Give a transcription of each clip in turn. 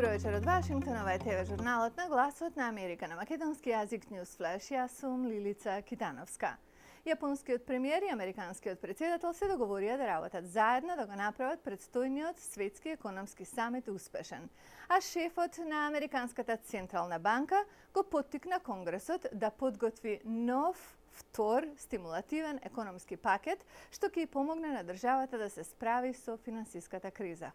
Добро вечер од Вашингтон, ова е ТВ журналот на Гласот на Америка на македонски јазик Newsflash. Јас сум Лилица Китановска. Јапонскиот премиер и американскиот председател се договорија да работат заедно да го направат предстојниот светски економски самит успешен. А шефот на Американската централна банка го поттикна Конгресот да подготви нов втор стимулативен економски пакет, што ќе помогне на државата да се справи со финансиската криза.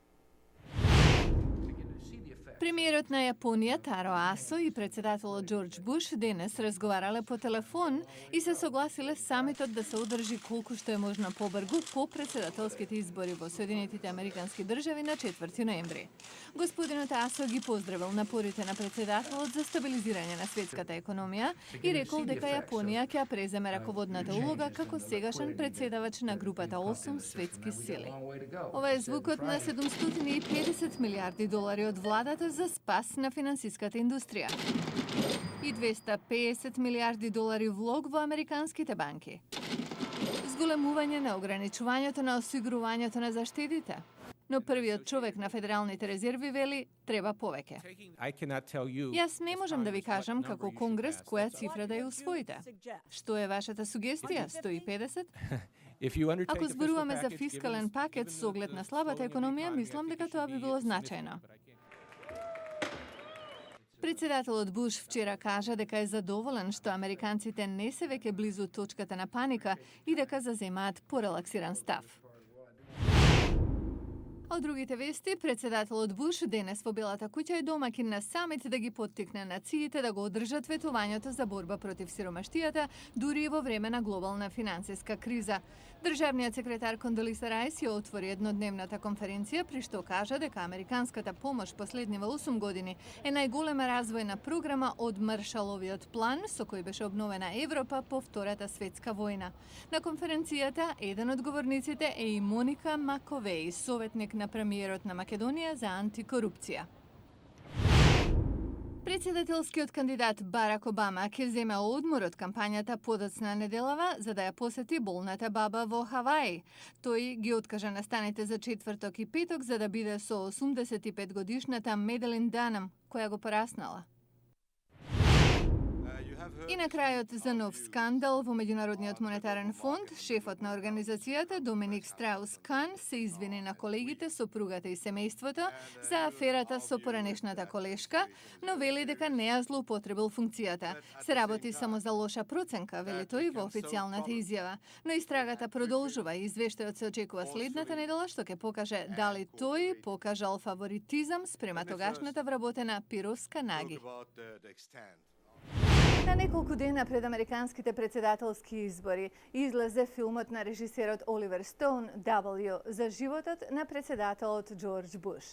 Премиерот на Јапонија Таро Асо и председателот Џорџ Буш денес разговарале по телефон и се согласиле самитот да се одржи колку што е можно побрзо по председателските избори во Соединетите Американски држави на 4 ноември. Господинот Асо ги поздравил напорите на председателот за стабилизирање на светската економија и рекол дека Јапонија ќе преземе раководната улога како сегашен председавач на групата 8 светски сили. Ова е звукот на 750 милиарди долари од владата за спас на финансиската индустрија и 250 милиарди долари влог во американските банки. Зголемување на ограничувањето на осигурувањето на заштедите. Но првиот човек на федералните резерви вели треба повеќе. Јас не можам да ви кажам како Конгрес која цифра да ја усвоите. Што е вашата сугестија? 150? Ако зборуваме за фискален пакет со оглед на слабата економија, мислам дека тоа би било значајно. Председателот Буш вчера кажа дека е задоволен што американците не се веќе близу точката на паника и дека заземаат порелаксиран став. Од другите вести, председателот Буш денес во Белата куќа е домакин на самит да ги поттикне нациите да го одржат ветувањето за борба против сиромаштијата, дури и во време на глобална финансиска криза. Државниот секретар Кондолиса Рајс ја отвори еднодневната конференција при што кажа дека американската помош последниве 8 години е најголема развојна програма од Маршаловиот план со кој беше обновена Европа по Втората светска војна. На конференцијата еден од говорниците е и Моника Маковеј, советник на премиерот на Македонија за антикорупција. Председателскиот кандидат Барак Обама ќе земе одмор од кампањата подоцна неделава за да ја посети болната баба во Хаваи. Тој ги откажа настаните за четврток и петок за да биде со 85 годишната Меделин Данам, која го пораснала. И на крајот за нов скандал во Меѓународниот монетарен фонд, шефот на организацијата Доминик Страус-Кан се извини на колегите, сопругата и семејството за аферата со поранешната колешка, но вели дека не ја злоупотребил функцијата. Се работи само за лоша проценка, вели тој во официјалната изјава. Но истрагата продолжува и извештајот се очекува следната недела што ќе покаже дали тој покажал фаворитизам спрема тогашната вработена Пировска Наги. На неколку дена пред американските председателски избори излезе филмот на режисерот Оливер Стоун W за животот на председателот Џорџ Буш.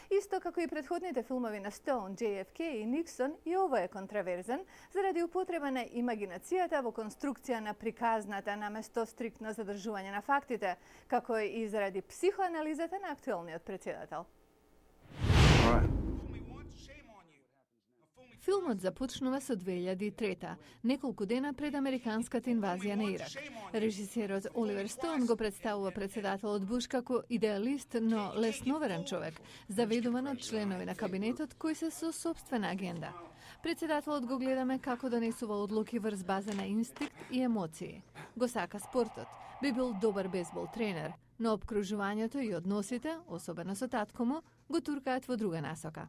Исто како и претходните филмови на Стоун, JFK и Никсон, и овој е контраверзен заради употреба на имагинацијата во конструкција на приказната наместо стриктно задржување на фактите, како и заради психоанализата на актуелниот председател. Филмот започнува со 2003, неколку дена пред американската инвазија на Ирак. Режисерот Оливер Стоун го представува председателот Буш како идеалист, но лесноверен човек, заведуван од членови на кабинетот кои се со собствена агенда. Председателот го гледаме како донесува одлуки врз база на инстинкт и емоции. Го сака спортот, би бил добар бейсбол тренер, но обкружувањето и односите, особено со татко му, го туркаат во друга насока.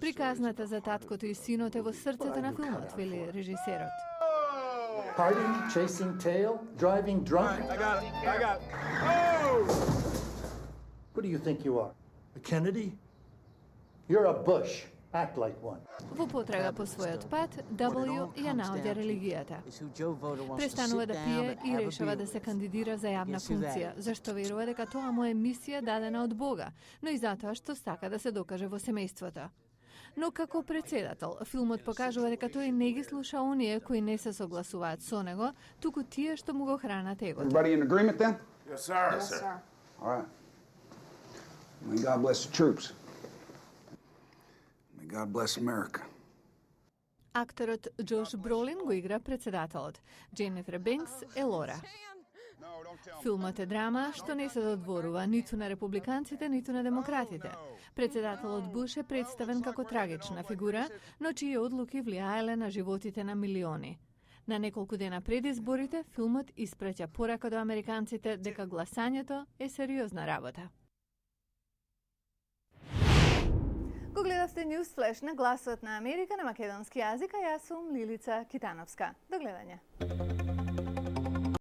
Приказната за таткото и синот е во срцето на филмот, вели режисерот. Partying, chasing tail, driving drunk. I got it. Oh! Who do you think you are? A Kennedy? You're a Bush. Act like one. Во потрага по својот пат, W ја наоѓа религијата. Престанува да пие и решава да се кандидира за јавна функција, зашто верува дека тоа му е мисија дадена од Бога, но и затоа што сака да се докаже во семејството. Но како председател, филмот покажува дека тој не ги слуша оние кои не се согласуваат со него, туку тие што му го хранат егото. Everybody in agreement then? Yes, sir. Yes, sir. All right. May God bless the troops. May God bless America. Акторот Џош Бролин го игра председателот. Дженифер Бенкс е Лора. Филмот е драма што не се додворува ниту на републиканците, ниту на демократите. Председателот Буш е представен како трагична фигура, но чии одлуки влијаеле на животите на милиони. На неколку дена пред изборите, филмот испраќа порака до американците дека гласањето е сериозна работа. Го гледавте News Flash на Гласот на Америка на македонски јазик, а јас сум Лилица Китановска. До гледање.